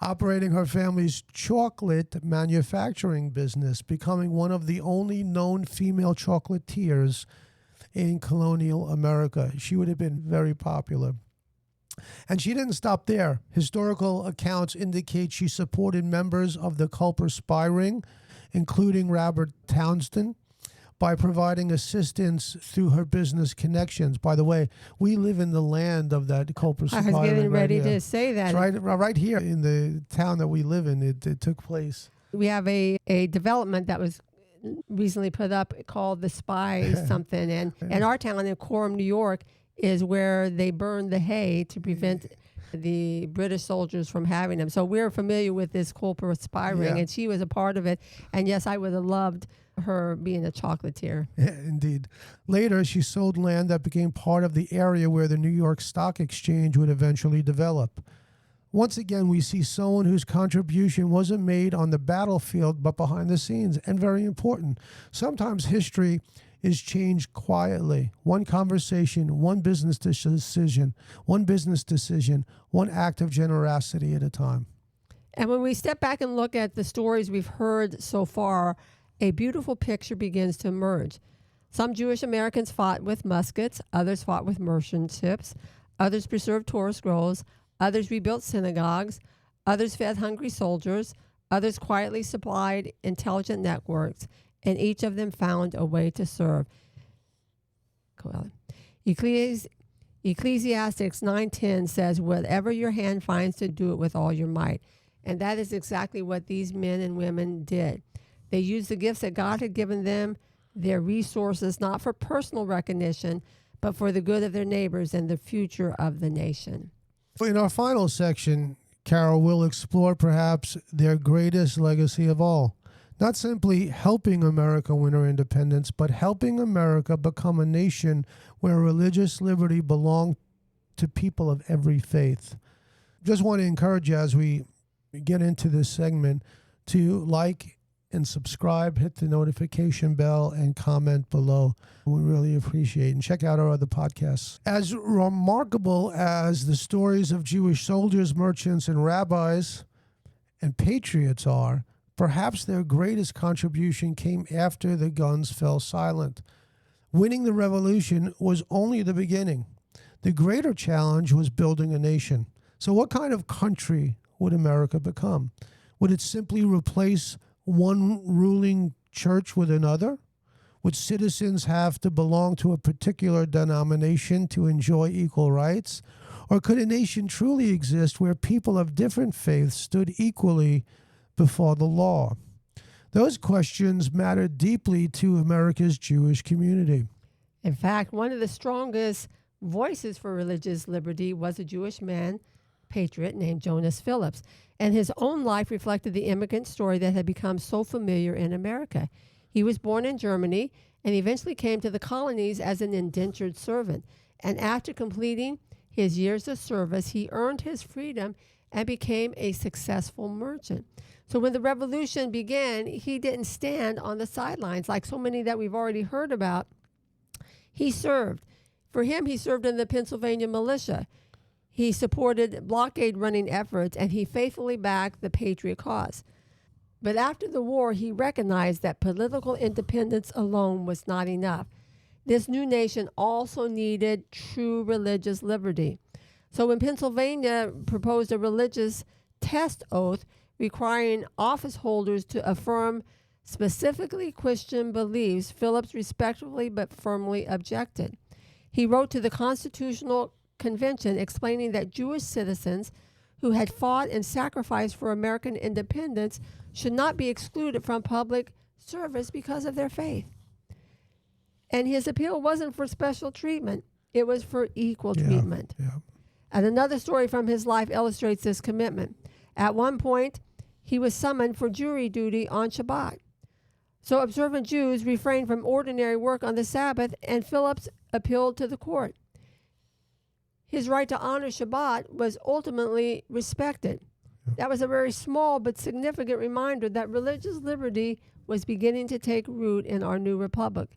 Operating her family's chocolate manufacturing business, becoming one of the only known female chocolatiers in colonial America. She would have been very popular. And she didn't stop there. Historical accounts indicate she supported members of the Culper Spy Ring, including Robert Townsend, by providing assistance through her business connections. By the way, we live in the land of that Culper Spy
I
Ring.
was getting ready
right here.
to say that.
It's right here in the town that we live in. It took place.
We have a development that was recently put up called the Spy something. And in our town in Coram, New York, is where they burn the hay to prevent the British soldiers from having them. So we're familiar with this Culper Spy Ring, and she was a part of it. And yes, I would have loved her being a chocolatier.
Yeah, indeed. Later, she sold land that became part of the area where the New York Stock Exchange would eventually develop. Once again, we see someone whose contribution wasn't made on the battlefield, but behind the scenes, and very important. Sometimes history is changed quietly. One conversation, one business decision, one act of generosity at a time.
And when we step back and look at the stories we've heard so far, a beautiful picture begins to emerge. Some Jewish Americans fought with muskets, others fought with merchant ships, others preserved Torah scrolls, others rebuilt synagogues, others fed hungry soldiers, others quietly supplied intelligent networks, and each of them found a way to serve. Ecclesiastes 9:10 says, "Whatever your hand finds to do it with all your might." And that is exactly what these men and women did. They used the gifts that God had given them, their resources, not for personal recognition, but for the good of their neighbors and the future of the nation.
In our final section, Carol will explore perhaps their greatest legacy of all. Not simply helping America win her independence, but helping America become a nation where religious liberty belonged to people of every faith. Just want to encourage you as we get into this segment to like and subscribe, hit the notification bell, and comment below. We really appreciate it. And check out our other podcasts. As remarkable as the stories of Jewish soldiers, merchants, and rabbis and patriots are, perhaps their greatest contribution came after the guns fell silent. Winning the revolution was only the beginning. The greater challenge was building a nation. So what kind of country would America become? Would it simply replace one ruling church with another? Would citizens have to belong to a particular denomination to enjoy equal rights? Or could a nation truly exist where people of different faiths stood equally before the law? Those questions matter deeply to America's Jewish community.
In fact, one of the strongest voices for religious liberty was a Jewish man, patriot named Jonas Phillips, and his own life reflected the immigrant story that had become so familiar in America. He was born in Germany and eventually came to the colonies as an indentured servant. And after completing his years of service, he earned his freedom and became a successful merchant. So when the revolution began, he didn't stand on the sidelines like so many that we've already heard about. He served. For him, he served in the Pennsylvania militia. He supported blockade running efforts, and he faithfully backed the patriot cause. But after the war, he recognized that political independence alone was not enough. This new nation also needed true religious liberty. So when Pennsylvania proposed a religious test oath requiring office holders to affirm specifically Christian beliefs, Phillips respectfully but firmly objected. He wrote to the Constitutional Convention explaining that Jewish citizens who had fought and sacrificed for American independence should not be excluded from public service because of their faith. And his appeal wasn't for special treatment. It was for equal treatment.
Yeah.
And another story from his life illustrates this commitment. At one point, he was summoned for jury duty on Shabbat. So observant Jews refrained from ordinary work on the Sabbath, and Phillips appealed to the court. His right to honor Shabbat was ultimately respected. That was a very small but significant reminder that religious liberty was beginning to take root in our new republic.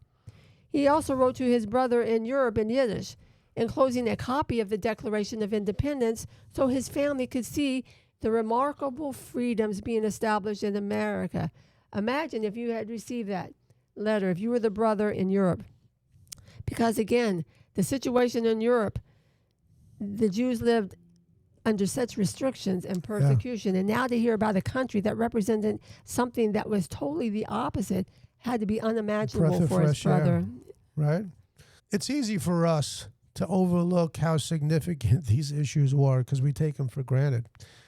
He also wrote to his brother in Europe in Yiddish, enclosing a copy of the Declaration of Independence so his family could see the remarkable freedoms being established in America. Imagine if you had received that letter, if you were the brother in Europe. Because again, the situation in Europe, the Jews lived under such restrictions and persecution. And now to hear about a country that represented something that was totally the opposite had to be unimaginable for his brother.
Right? It's easy for us to overlook how significant these issues were because we take them for granted.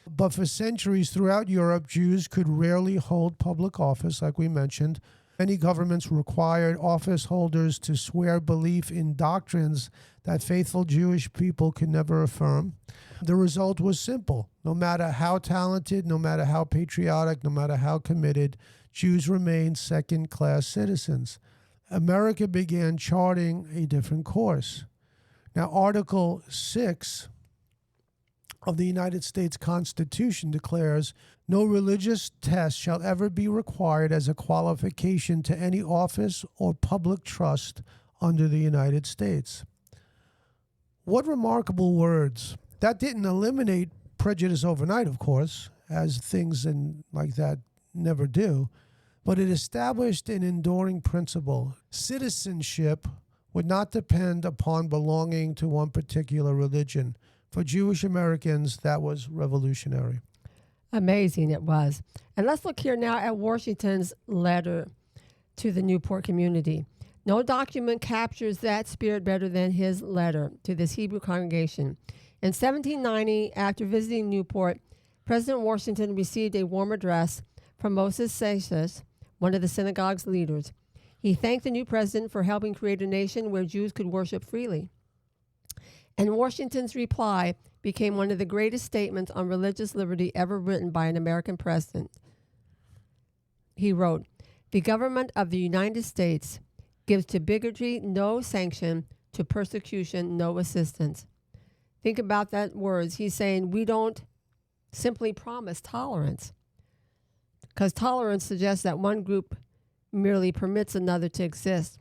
But for centuries throughout Europe, Jews could rarely hold public office, like we mentioned. Many governments required office holders to swear belief in doctrines that faithful Jewish people could never affirm. The result was simple. No matter how talented, no matter how patriotic, no matter how committed, Jews remained second-class citizens. America began charting a different course. Now, Article 6 of the United States Constitution declares, no religious test shall ever be required as a qualification to any office or public trust under the United States. What remarkable words. That didn't eliminate prejudice overnight, of course, as things like that never do, but it established an enduring principle. Citizenship would not depend upon belonging to one particular religion. For Jewish Americans, that was revolutionary.
Amazing it was. And let's look here now at Washington's letter to the Newport community. No document captures that spirit better than his letter to this Hebrew congregation. In 1790, after visiting Newport, President Washington received a warm address from Moses Seixas, one of the synagogue's leaders. He thanked the new president for helping create a nation where Jews could worship freely. And Washington's reply became one of the greatest statements on religious liberty ever written by an American president. He wrote, "The government of the United States gives to bigotry no sanction, to persecution no assistance." Think about that words. He's saying we don't simply promise tolerance. because tolerance suggests that one group merely permits another to exist.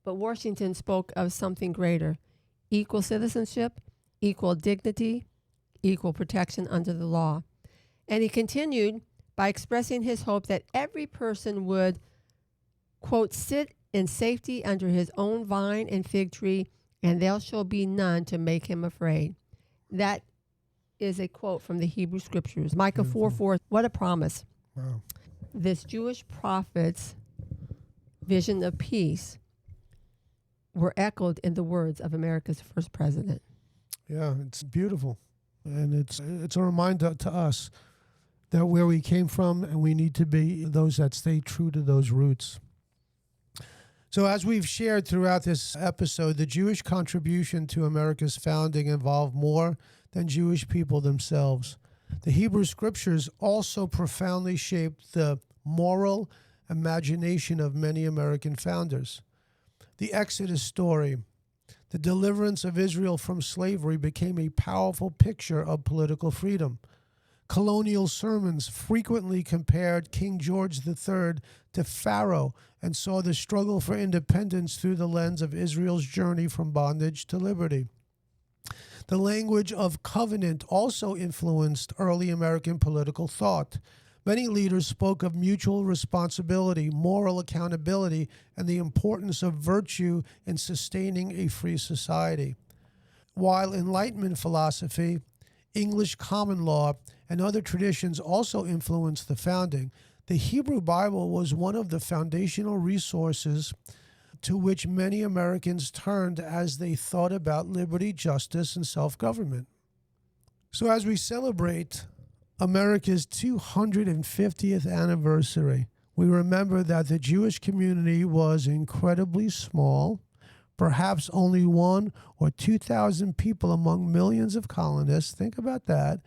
But Washington spoke of something greater: equal citizenship, equal dignity, equal protection under the law. And he continued by expressing his hope that every person would, quote, sit in safety under his own vine and fig tree, and there shall be none to make him afraid. That is a quote from the Hebrew Scriptures. Micah 4:4. What a promise.
Wow.
This Jewish prophet's vision of peace were echoed in the words of America's first president.
Yeah, it's beautiful. And it's a reminder to us that where we came from, and we need to be those that stay true to those roots. So as we've shared throughout this episode, the Jewish contribution to America's founding involved more than Jewish people themselves. The Hebrew Scriptures also profoundly shaped the moral imagination of many American founders. The Exodus story, the deliverance of Israel from slavery, became a powerful picture of political freedom. Colonial sermons frequently compared King George III to Pharaoh and saw the struggle for independence through the lens of Israel's journey from bondage to liberty. The language of covenant also influenced early American political thought. Many leaders spoke of mutual responsibility, moral accountability, and the importance of virtue in sustaining a free society. While Enlightenment philosophy, English common law, and other traditions also influenced the founding, the Hebrew Bible was one of the foundational resources to which many Americans turned as they thought about liberty, justice, and self-government. So as we celebrate America's 250th anniversary, we remember that the Jewish community was incredibly small, perhaps only 1,000 or 2,000 people among millions of colonists. Think about that.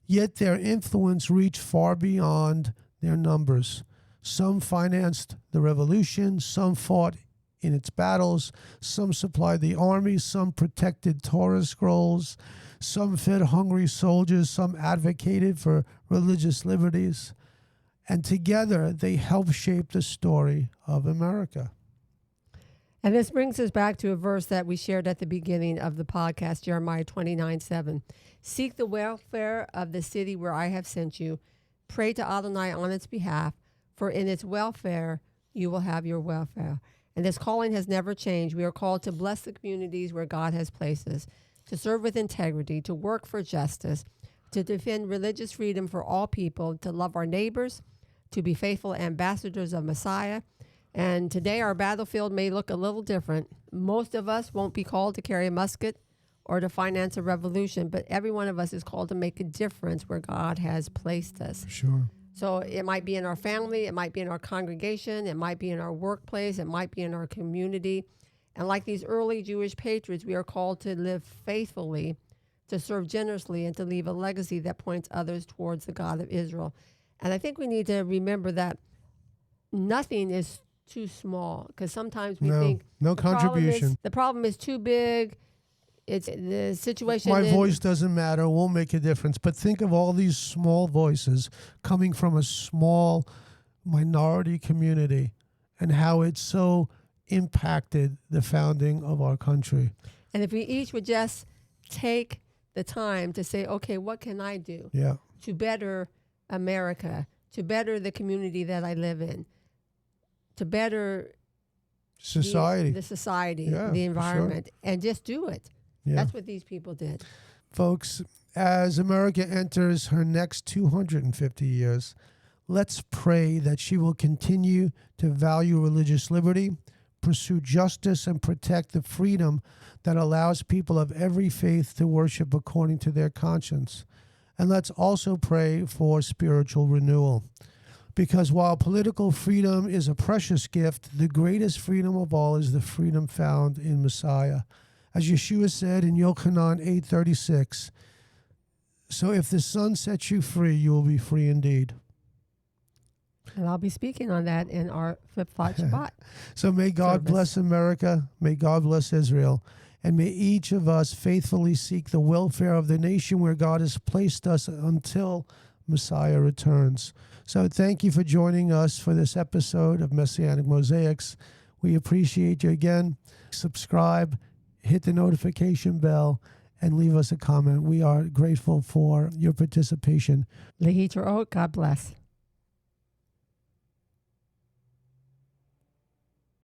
Yet their influence reached far beyond their numbers. Some financed the revolution, some fought in its battles, some supplied the army, some protected Torah scrolls, some fed hungry soldiers, some advocated for religious liberties. And together they helped shape the story of America.
And this brings us back to a verse that we shared at the beginning of the podcast, Jeremiah 29:7. Seek the welfare of the city where I have sent you. Pray to Adonai on its behalf, for in its welfare you will have your welfare. And this calling has never changed. We are called to bless the communities where God has placed us, to serve with integrity, to work for justice, to defend religious freedom for all people, to love our neighbors, to be faithful ambassadors of Messiah. And today our battlefield may look a little different. Most of us won't be called to carry a musket or to finance a revolution, but every one of us is called to make a difference where God has placed us.
Sure.
So it might be in our family, it might be in our congregation, it might be in our workplace, it might be in our community. And like these early Jewish patriots, we are called to live faithfully, to serve generously, and to leave a legacy that points others towards the God of Israel. And I think we need to remember that nothing is too small, because sometimes we think
no contribution.
The problem is too big. It's the situation.
My voice doesn't matter, won't make a difference. But think of all these small voices coming from a small minority community and how it so impacted the founding of our country.
And if we each would just take the time to say, okay, what can I do to better America, to better the community that I live in, to better
society,
the society, the environment, and just do it.
Yeah.
That's what these people did.
Folks, as America enters her next 250 years, let's pray that she will continue to value religious liberty, pursue justice, and protect the freedom that allows people of every faith to worship according to their conscience. And let's also pray for spiritual renewal. Because while political freedom is a precious gift, the greatest freedom of all is the freedom found in Messiah. As Yeshua said in Yochanan 8:36, so if the Son sets you free, you will be free indeed.
And I'll be speaking on that in our Flip-Flop Shabbat.
So may God bless America, may God bless Israel, and may each of us faithfully seek the welfare of the nation where God has placed us until Messiah returns. So thank you for joining us for this episode of Messianic Mosaics. We appreciate you again. Subscribe, hit the notification bell, and leave us a comment. We are grateful for your participation.
Lehi Torot, God bless.